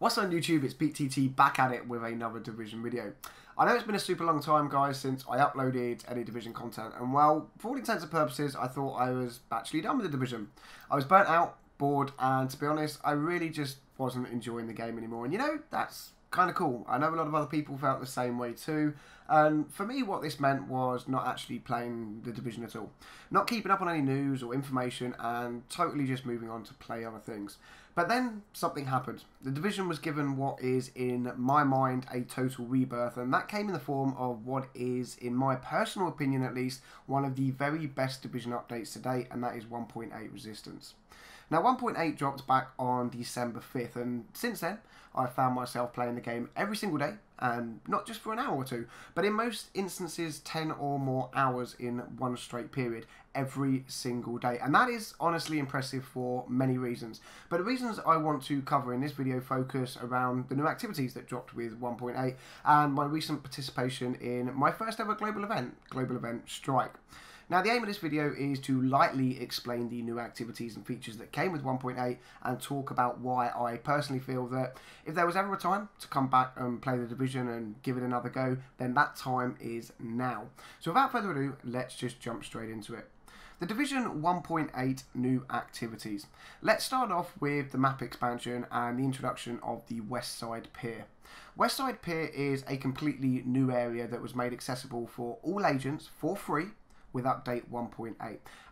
What's on YouTube? It's Pete TT back at it with another Division video. I know it's been a super long time, guys, since I uploaded any Division content, and well, for all intents and purposes, I thought I was actually done with the Division. I was burnt out, bored, and to be honest, I really just wasn't enjoying the game anymore. And you know, that's kind of cool. I know a lot of other people felt the same way too. And for me, what this meant was not actually playing the Division at all. Not keeping up on any news or information and totally just moving on to play other things. But then something happened. The Division was given what is, in my mind, a total rebirth, and that came in the form of what is, in my personal opinion at least, one of the very best Division updates to date, and that is 1.8 Resistance. Now, 1.8 dropped back on December 5th, and since then, I've found myself playing the game every single day, and not just for an hour or two, but in most instances 10 or more hours in one straight period, every single day. And that is honestly impressive for many reasons. But the reasons I want to cover in this video focus around the new activities that dropped with 1.8 and my recent participation in my first ever global event Strike. Now, the aim of this video is to lightly explain the new activities and features that came with 1.8 and talk about why I personally feel that if there was ever a time to come back and play the Division and give it another go, then that time is now. So without further ado, let's just jump straight into it. The Division 1.8 new activities. Let's start off with the map expansion and the introduction of the West Side Pier. West Side Pier is a completely new area that was made accessible for all agents for free with update 1.8,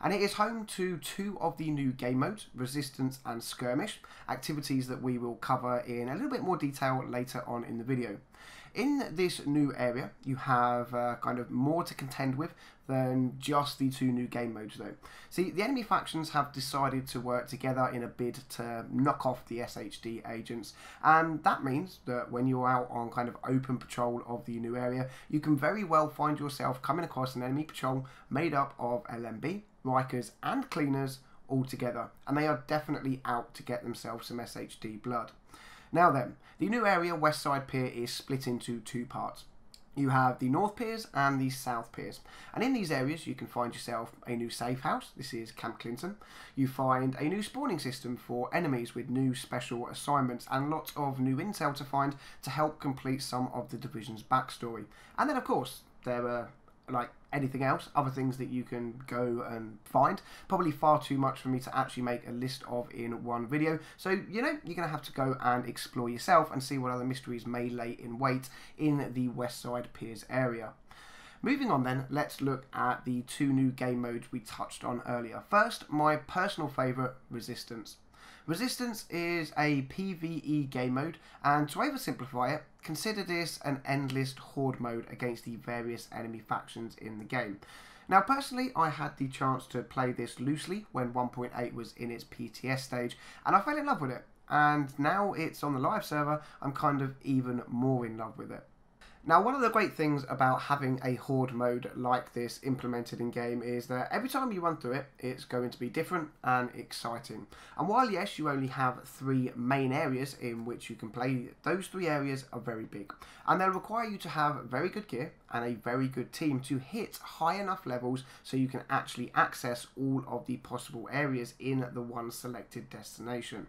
and it is home to two of the new game modes, Resistance and Skirmish, activities that we will cover in a little bit more detail later on in the video. In this new area, you have kind of more to contend with than just the two new game modes though. See, the enemy factions have decided to work together in a bid to knock off the SHD agents, and that means that when you're out on kind of open patrol of the new area, you can very well find yourself coming across an enemy patrol made up of LMB, Rikers and Cleaners all together, and they are definitely out to get themselves some SHD blood. Now then, the new area West Side Pier is split into two parts. You have the North Piers and the South Piers, and in these areas you can find yourself a new safe house. This is Camp Clinton. You find a new spawning system for enemies with new special assignments and lots of new intel to find to help complete some of the Division's backstory. And then of course there are, like anything else, other things that you can go and find. Probably far too much for me to actually make a list of in one video. So, you know, you're going to have to go and explore yourself and see what other mysteries may lay in wait in the West Side Piers area. Moving on then, let's look at the two new game modes we touched on earlier. First, my personal favourite, Resistance. Resistance is a PvE game mode, and to oversimplify it, consider this an endless horde mode against the various enemy factions in the game. Now personally, I had the chance to play this loosely when 1.8 was in its PTS stage, and I fell in love with it, and now it's on the live server, I'm kind of even more in love with it. Now, one of the great things about having a horde mode like this implemented in game is that every time you run through it, it's going to be different and exciting. And while yes, you only have three main areas in which you can play, those three areas are very big. And they'll require you to have very good gear and a very good team to hit high enough levels so you can actually access all of the possible areas in the one selected destination.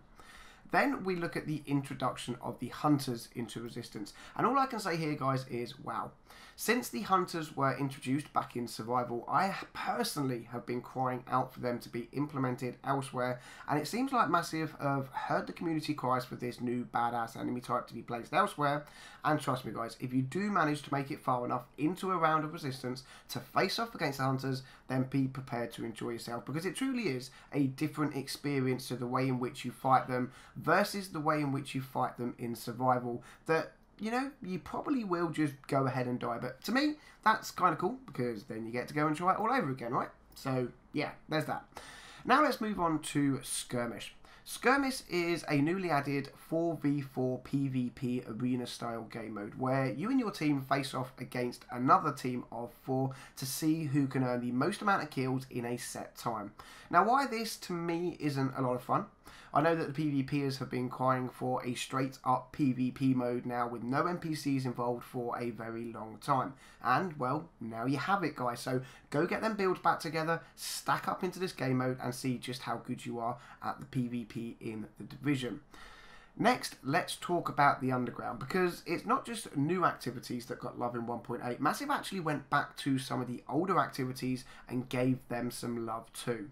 Then we look at the introduction of the Hunters into Resistance. And all I can say here, guys, is wow. Since the Hunters were introduced back in Survival, I personally have been crying out for them to be implemented elsewhere. And it seems like Massive have heard the community cries for this new badass enemy type to be placed elsewhere. And trust me, guys, if you do manage to make it far enough into a round of Resistance to face off against the Hunters, then be prepared to enjoy yourself. Because it truly is a different experience to the way in which you fight them versus the way in which you fight them in Survival that, you know, you probably will just go ahead and die. But to me, that's kind of cool because then you get to go and try it all over again, right? So, yeah, there's that. Now let's move on to Skirmish. Skirmish is a newly added 4v4 PvP arena style game mode where you and your team face off against another team of 4 to see who can earn the most amount of kills in a set time. Now, why this to me isn't a lot of fun, I know that the PvPers have been crying for a straight up PvP mode now with no NPCs involved for a very long time. And well, now you have it, guys. So go get them builds back together, stack up into this game mode and see just how good you are at the PvP in the Division. Next, let's talk about the Underground, because it's not just new activities that got love in 1.8. Massive actually went back to some of the older activities and gave them some love too.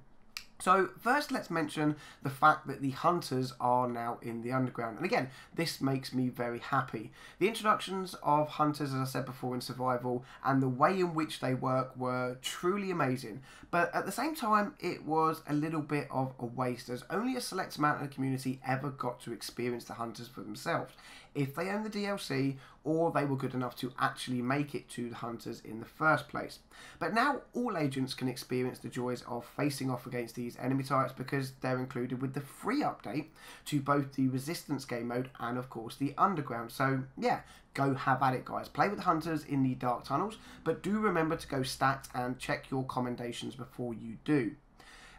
So first, let's mention the fact that the hunters are now in the Underground. And again, this makes me very happy. The introductions of hunters, as I said before, in survival and the way in which they work were truly amazing. But at the same time, it was a little bit of a waste, as only a select amount of the community ever got to experience the hunters for themselves, if they own the DLC or they were good enough to actually make it to the hunters in the first place. But now all agents can experience the joys of facing off against these enemy types, because they're included with the free update to both the Resistance game mode and of course the Underground. So yeah, go have at it, guys. Play with the hunters in the dark tunnels, but do remember to go stacked and check your commendations before you do.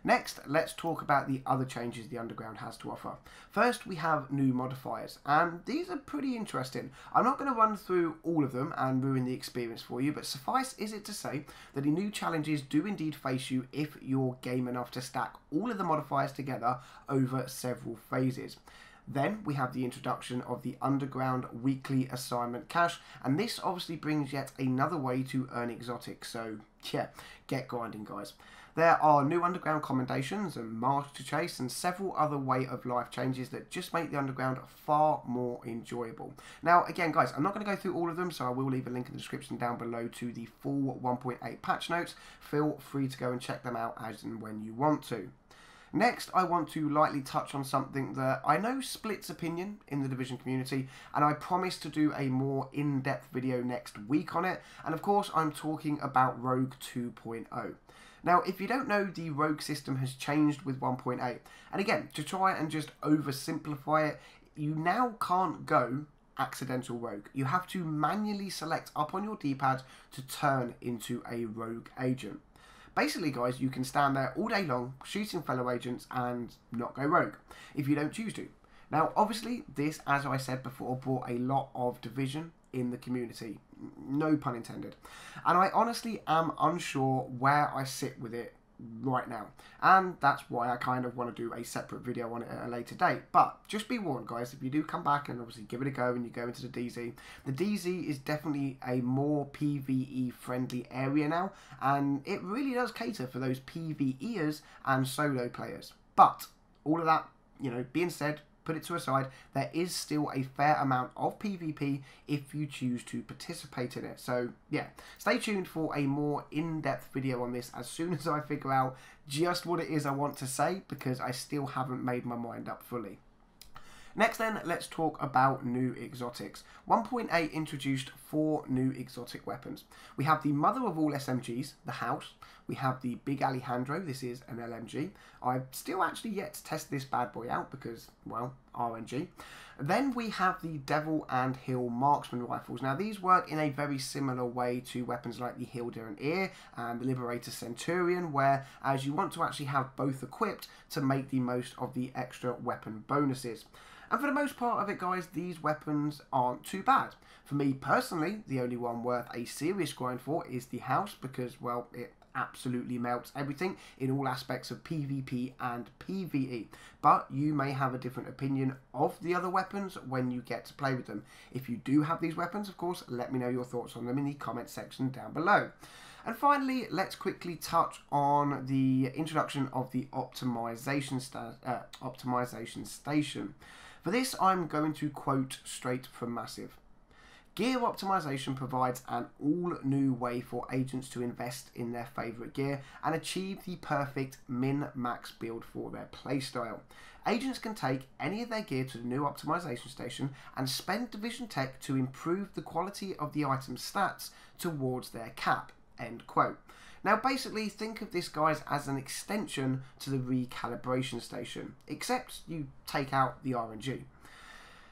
Next, let's talk about the other changes the Underground has to offer. First, we have new modifiers, and these are pretty interesting. I'm not going to run through all of them and ruin the experience for you, but suffice is it to say that the new challenges do indeed face you if you're game enough to stack all of the modifiers together over several phases. Then we have the introduction of the Underground weekly assignment cache, and this obviously brings yet another way to earn exotics, so yeah, get grinding, guys. There are new Underground commendations and masks to chase and several other way of life changes that just make the Underground far more enjoyable. Now again, guys, I'm not going to go through all of them, so I will leave a link in the description down below to the full 1.8 patch notes. Feel free to go and check them out as and when you want to. Next, I want to lightly touch on something that I know splits opinion in the Division community, and I promise to do a more in-depth video next week on it, and of course I'm talking about Rogue 2.0. Now, if you don't know, the rogue system has changed with 1.8. And again, to try and just oversimplify it, you now can't go accidental rogue. You have to manually select up on your D-pad to turn into a rogue agent. Basically, guys, you can stand there all day long shooting fellow agents and not go rogue if you don't choose to. Now, obviously, this, as I said before, brought a lot of division in the community. No pun intended. And I honestly am unsure where I sit with it right now. And that's why I kind of want to do a separate video on it at a later date. But just be warned, guys, if you do come back and obviously give it a go and you go into the DZ is definitely a more PvE friendly area now. And it really does cater for those PvEers and solo players. But all of that, you know, being said, put it to a side, there is still a fair amount of PvP if you choose to participate in it. So yeah, stay tuned for a more in-depth video on this as soon as I figure out just what it is I want to say, because I still haven't made my mind up fully. Next then, let's talk about new exotics. 1.8 introduced 4 new exotic weapons. We have the mother of all SMGs, the House. We have the Big Alejandro, this is an LMG. I've still actually yet to test this bad boy out because, well, RNG. Then we have the Devil and Hill marksman rifles. Now these work in a very similar way to weapons like the Hilda and Ear and the Liberator Centurion, where as you want to actually have both equipped to make the most of the extra weapon bonuses. And for the most part of it, guys, these weapons aren't too bad. For me personally, the only one worth a serious grind for is the House, because, well, it absolutely melts everything in all aspects of PvP and PvE. But you may have a different opinion of the other weapons when you get to play with them. If you do have these weapons, of course, let me know your thoughts on them in the comment section down below. And finally, let's quickly touch on the introduction of the optimization station. For this, I'm going to quote straight from Massive. Gear optimization provides an all-new way for agents to invest in their favourite gear and achieve the perfect min-max build for their playstyle. Agents can take any of their gear to the new optimization station and spend Division Tech to improve the quality of the item's stats towards their cap. End quote. Now basically think of this, guys, as an extension to the recalibration station, except you take out the RNG.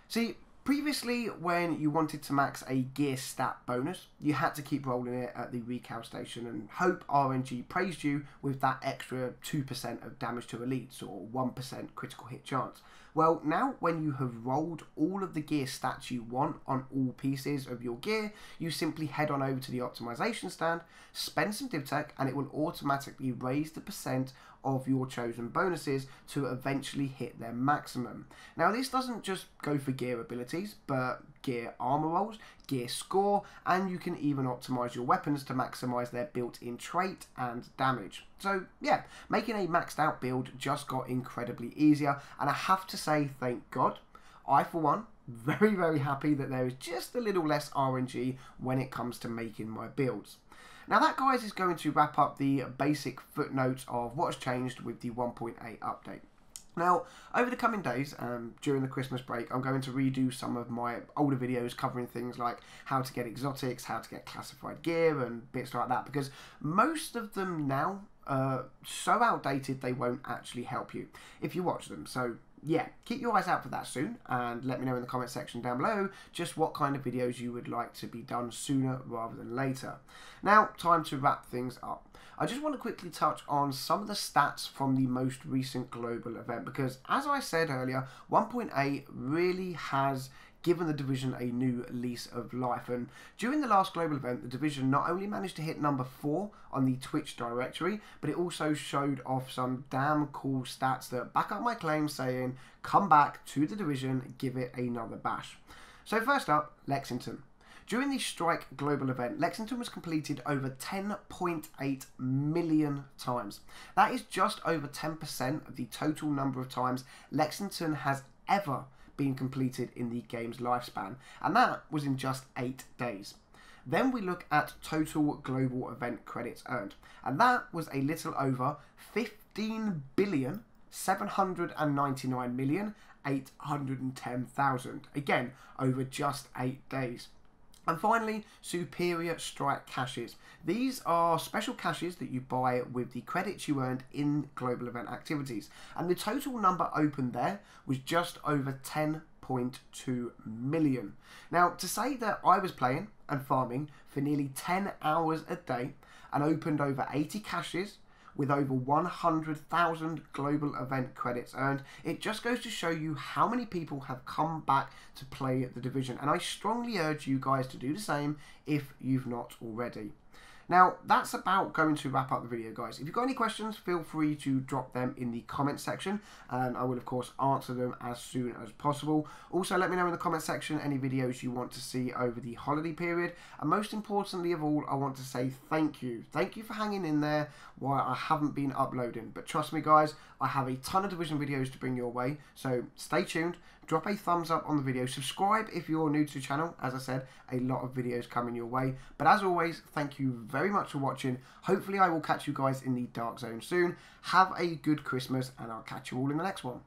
See, previously when you wanted to max a gear stat bonus, you had to keep rolling it at the recal station and hope RNG praised you with that extra 2% of damage to elites or 1% critical hit chance. Well, now when you have rolled all of the gear stats you want on all pieces of your gear, you simply head on over to the optimization stand, spend some div tech, and it will automatically raise the percent of your chosen bonuses to eventually hit their maximum. Now this doesn't just go for gear abilities, but gear armor rolls, gear score, and you can even optimize your weapons to maximize their built-in trait and damage. So yeah, making a maxed out build just got incredibly easier, and I have to say thank God. I for one very happy that there is just a little less RNG when it comes to making my builds. Now that, guys, is going to wrap up the basic footnotes of what's changed with the 1.8 update. Now, over the coming days, during the Christmas break, I'm going to redo some of my older videos covering things like how to get exotics, how to get classified gear, and bits like that, because most of them now are so outdated they won't actually help you if you watch them. So yeah, keep your eyes out for that soon, and let me know in the comment section down below just what kind of videos you would like to be done sooner rather than later. Now, time to wrap things up. I just want to quickly touch on some of the stats from the most recent global event, because as I said earlier, 1.8 really has given the Division a new lease of life, and during the last global event, the Division not only managed to hit number 4 on the Twitch directory, but it also showed off some damn cool stats that back up my claim, saying come back to the Division, give it another bash. So first up, Lexington. During the Strike global event, Lexington was completed over 10.8 million times. That is just over 10% of the total number of times Lexington has ever been completed in the game's lifespan, and that was in just 8 days. Then we look at total global event credits earned, and that was a little over 15,799,810,000, again over just 8 days. And finally, superior strike caches. These are special caches that you buy with the credits you earned in global event activities. And the total number opened there was just over 10.2 million. Now, to say that I was playing and farming for nearly 10 hours a day and opened over 80 caches with over 100,000 global event credits earned, it just goes to show you how many people have come back to play the Division, and I strongly urge you guys to do the same if you've not already. Now, that's about going to wrap up the video, guys. If you've got any questions, feel free to drop them in the comment section, and I will, of course, answer them as soon as possible. Also, let me know in the comment section any videos you want to see over the holiday period. And most importantly of all, I want to say thank you. Thank you for hanging in there while I haven't been uploading. But trust me, guys, I have a ton of Division videos to bring your way, so stay tuned. Drop a thumbs up on the video. Subscribe if you're new to the channel. As I said, a lot of videos coming your way. But as always, thank you very much for watching. Hopefully I will catch you guys in the Dark Zone soon. Have a good Christmas, and I'll catch you all in the next one.